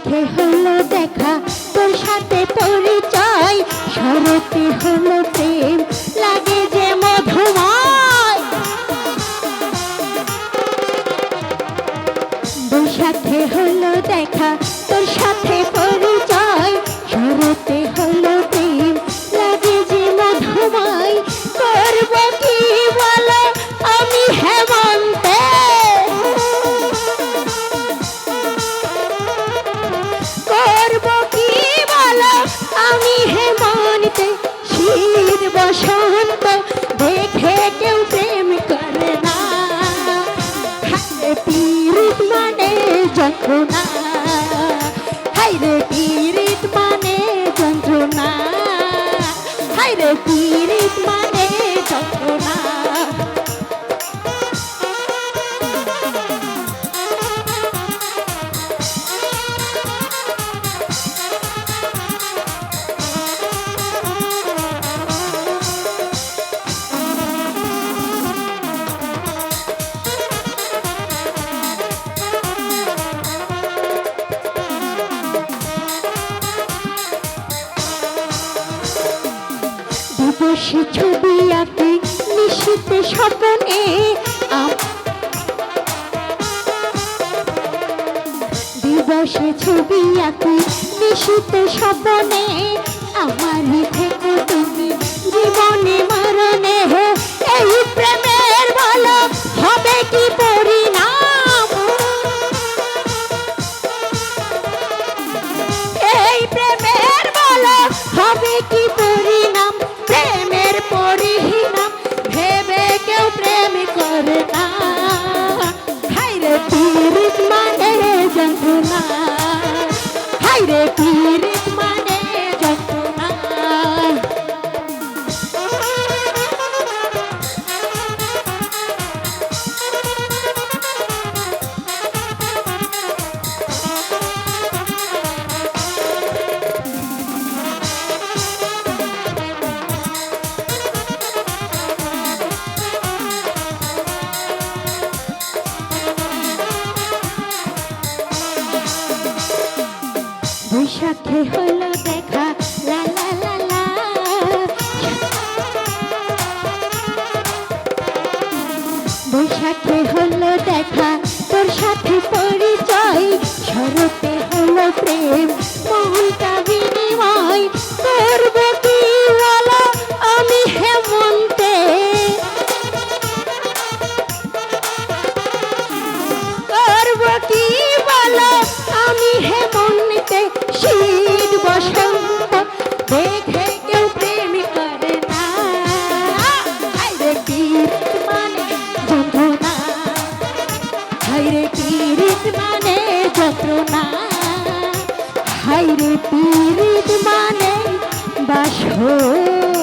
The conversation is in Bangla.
বৈশাখে হলো দেখা তোর সাথে পরিচয়, শরতে হলো প্রেম লাগে যে মধুময়। বৈশাখে হলো দেখা তোর সাথে পরিচয়, শরতে হলো প্রেম লাগে যে মধুময়। করব কি বলো আমি হেমন্তে, করব কি বলো আমি হেমন্তে। শীত বসন্ত দেখে কেউ প্রেম করে না, পীড়িত মানে যন্ত্রণা, হায়রে পীড়িত মানে যন্ত্রণা, হায়রে পীড়িত মানে যন্ত্রণা। দিবসে ছবি আঁকি নিশীতে স্বপ্নে, দিবসে ছবি আঁকি নিশীতে স্বপ্নে, আমার থেকো তুমি জীবনে মরণে। এই প্রেমের বলো হবে কি পরিণাম, এই প্রেমের বলো হবে কি পরিণাম। প্রেমের পরিণাম ভেবে কেউ প্রেম করে না, হায়রে পীড়িত মানে যন্ত্রণা, হায়রে পীড়িত মানে যন্ত্রণা। বৈশাখে হলো দেখা লা লা লা লা, বৈশাখে হলো দেখা তোর সাথে পরিচয়, শরতে হলো প্রেম মনটা বিনিময়। করব কি বলো আমি হেমন্তে, করব কি বলো আমি হেমন্তে। শীত বসন্ত দেখে কেউ প্রেম করে না, হায়রে পীড়িত মানে যন্ত্রণা, হায়রে পীড়িত মানে যন্ত্রণা, হায়রে পীড়িত মানে বাসর।